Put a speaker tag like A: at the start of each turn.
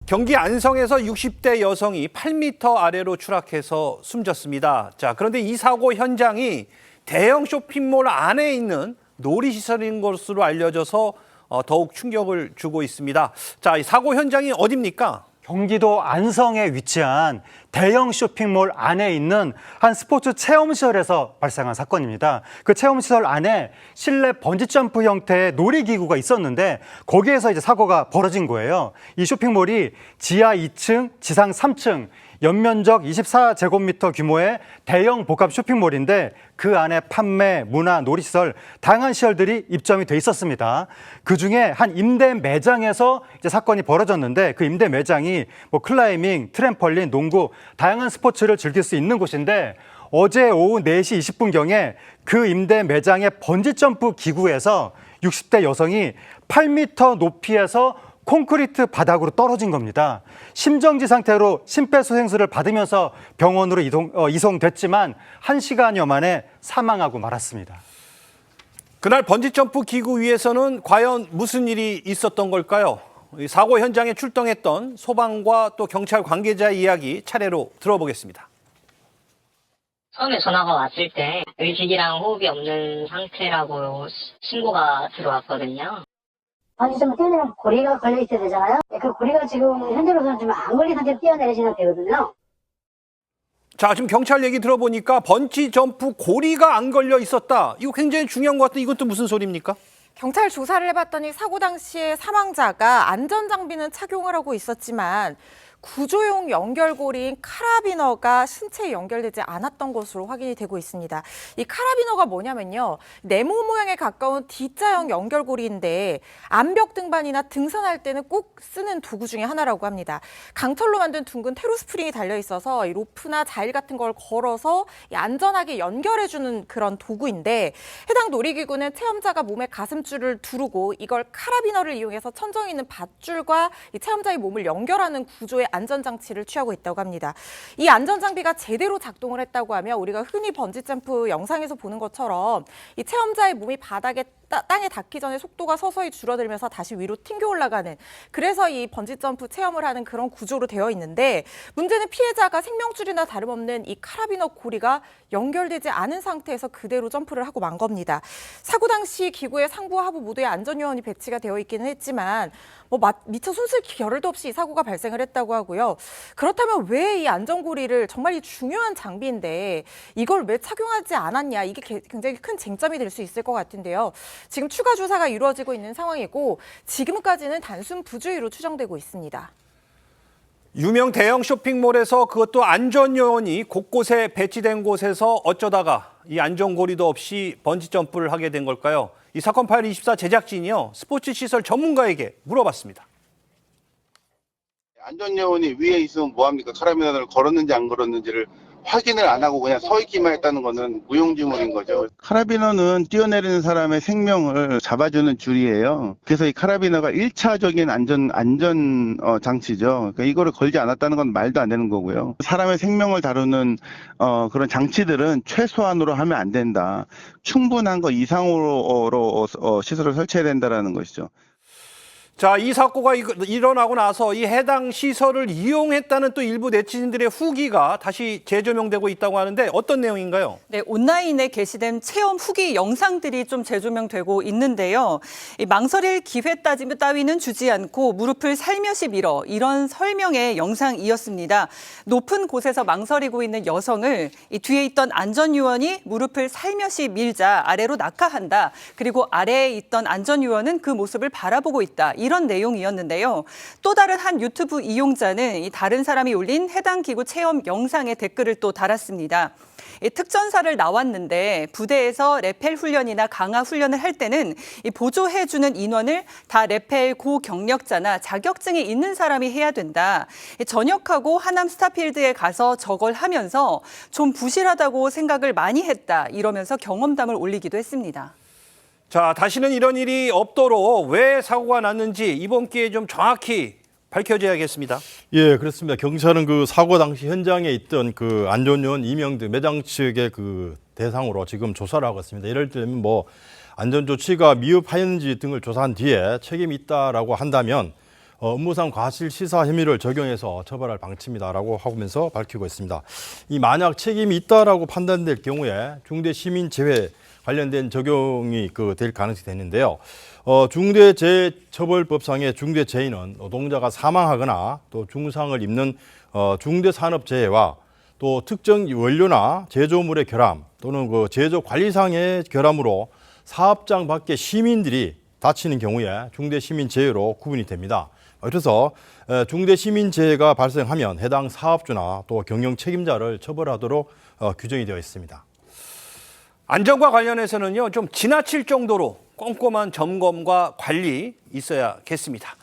A: 경기 안성에서 60대 여성이 8m 아래로 추락해서 숨졌습니다. 자, 그런데 이 사고 현장이 대형 쇼핑몰 안에 있는 놀이시설인 것으로 알려져서 더욱 충격을 주고 있습니다. 자, 이 사고 현장이 어디입니까?
B: 경기도 안성에 위치한 대형 쇼핑몰 안에 있는 한 스포츠 체험시설에서 발생한 사건입니다. 그 체험시설 안에 실내 번지점프 형태의 놀이기구가 있었는데 거기에서 이제 사고가 벌어진 거예요. 이 쇼핑몰이 지하 2층, 지상 3층, 연면적 24제곱미터 규모의 대형 복합 쇼핑몰인데 그 안에 판매, 문화, 놀이시설, 다양한 시설들이 입점이 돼 있었습니다. 그중에 한 임대 매장에서 이제 사건이 벌어졌는데 그 임대 매장이 뭐 클라이밍, 트램펄린, 농구, 다양한 스포츠를 즐길 수 있는 곳인데 어제 오후 4시 20분경에 그 임대 매장의 번지점프 기구에서 60대 여성이 8m 높이에서 콘크리트 바닥으로 떨어진 겁니다. 심정지 상태로 심폐소생술을 받으면서 병원으로 이송됐지만 1시간여 만에 사망하고 말았습니다.
A: 그날 번지점프 기구 위에서는 과연 무슨 일이 있었던 걸까요? 사고 현장에 출동했던 소방과 또 경찰 관계자의 이야기 차례로 들어보겠습니다.
C: 처음에 전화가 왔을 때 의식이랑 호흡이 없는 상태라고 신고가 들어왔거든요.
D: 번지점프 뛰어내리면 고리가 걸려 있어야 되잖아요. 그 고리가 지금 현재로서는 좀 안 걸린 상태로 뛰어내리신 상태거든요.
A: 자, 지금 경찰 얘기 들어보니까 번지점프 고리가 안 걸려 있었다. 이거 굉장히 중요한 것 같은데 이것도 무슨 소리입니까?
E: 경찰 조사를 해봤더니 사고 당시에 사망자가 안전장비는 착용을 하고 있었지만 구조용 연결고리인 카라비너가 신체에 연결되지 않았던 것으로 확인이 되고 있습니다. 이 카라비너가 뭐냐면요. 네모 모양에 가까운 D자형 연결고리인데 암벽 등반이나 등산할 때는 꼭 쓰는 도구 중에 하나라고 합니다. 강철로 만든 둥근 테로 스프링이 달려 있어서 이 로프나 자일 같은 걸 걸어서 안전하게 연결해주는 그런 도구인데 해당 놀이기구는 체험자가 몸에 가슴줄을 두르고 이걸 카라비너를 이용해서 천정에 있는 밧줄과 이 체험자의 몸을 연결하는 구조의 안전장치를 취하고 있다고 합니다. 이 안전장비가 제대로 작동을 했다고 하면 우리가 흔히 번지점프 영상에서 보는 것처럼 이 체험자의 몸이 바닥에 땅에 닿기 전에 속도가 서서히 줄어들면서 다시 위로 튕겨 올라가는 그래서 이 번지점프 체험을 하는 그런 구조로 되어 있는데 문제는 피해자가 생명줄이나 다름없는 이 카라비너 고리가 연결되지 않은 상태에서 그대로 점프를 하고 만 겁니다. 사고 당시 기구의 상부와 하부 모두에 안전요원이 배치가 되어 있기는 했지만 미처 손쓸 겨를도 없이 이 사고가 발생을 했다고 하고요. 그렇다면 왜 이 안전고리를 정말 이 중요한 장비인데 이걸 왜 착용하지 않았냐 이게 굉장히 큰 쟁점이 될 수 있을 것 같은데요. 지금 추가 조사가 이루어지고 있는 상황이고 지금까지는 단순 부주의로 추정되고 있습니다.
A: 유명 대형 쇼핑몰에서 그것도 안전요원이 곳곳에 배치된 곳에서 어쩌다가 이 안전고리도 없이 번지점프를 하게 된 걸까요? 이 사건 파일 24 제작진이요. 스포츠 시설 전문가에게 물어봤습니다.
F: 안전요원이 위에 있으면 뭐합니까? 카라비너를 걸었는지 안 걸었는지를 확인을 안 하고 그냥 서 있기만 했다는 거는 무용지물인 거죠. 카라비너는 뛰어내리는 사람의 생명을 잡아주는 줄이에요. 그래서 이 카라비너가 1차적인 안전 장치죠. 그러니까 이거를 걸지 않았다는 건 말도 안 되는 거고요. 사람의 생명을 다루는 그런 장치들은 최소한으로 하면 안 된다. 충분한 거 이상으로 시설을 설치해야 된다라는 것이죠.
A: 자, 이 사고가 일어나고 나서 이 해당 시설을 이용했다는 또 일부 네티즌들의 후기가 다시 재조명되고 있다고 하는데 어떤 내용인가요?
G: 네, 온라인에 게시된 체험 후기 영상들이 좀 재조명되고 있는데요. 이 망설일 기회 따위는 주지 않고 무릎을 살며시 밀어 이런 설명의 영상이었습니다. 높은 곳에서 망설이고 있는 여성을 이 뒤에 있던 안전요원이 무릎을 살며시 밀자 아래로 낙하한다. 그리고 아래에 있던 안전요원은 그 모습을 바라보고 있다. 이런 내용이었는데요. 또 다른 한 유튜브 이용자는 이 다른 사람이 올린 해당 기구 체험 영상에 댓글을 또 달았습니다. 특전사를 나왔는데 부대에서 레펠 훈련이나 강화 훈련을 할 때는 이 보조해주는 인원을 다 레펠 고경력자나 자격증이 있는 사람이 해야 된다. 전역하고 하남 스타필드에 가서 저걸 하면서 좀 부실하다고 생각을 많이 했다. 이러면서 경험담을 올리기도 했습니다.
A: 자, 다시는 이런 일이 없도록 왜 사고가 났는지 이번 기회에 좀 정확히 밝혀져야겠습니다.
H: 예, 그렇습니다. 경찰은 그 사고 당시 현장에 있던 그 안전요원 이명드 매장 측의 그 대상으로 지금 조사를 하고 있습니다. 예를 들면 안전조치가 미흡하였는지 등을 조사한 뒤에 책임이 있다라고 한다면 업무상 과실치사 혐의를 적용해서 처벌할 방침이다라고 하면서 밝히고 있습니다. 이 만약 책임이 있다라고 판단될 경우에 중대시민재해 관련된 적용이 될 가능성이 되는데요. 중대재해처벌법상의 중대재해는 노동자가 사망하거나 또 중상을 입는 중대산업재해와 또 특정 원료나 제조물의 결함 또는 제조 관리상의 결함으로 사업장 밖의 시민들이 다치는 경우에 중대시민재해로 구분이 됩니다. 그래서 중대시민재해가 발생하면 해당 사업주나 또 경영 책임자를 처벌하도록 규정이 되어 있습니다.
A: 안전과 관련해서는요, 좀 지나칠 정도로 꼼꼼한 점검과 관리 있어야겠습니다.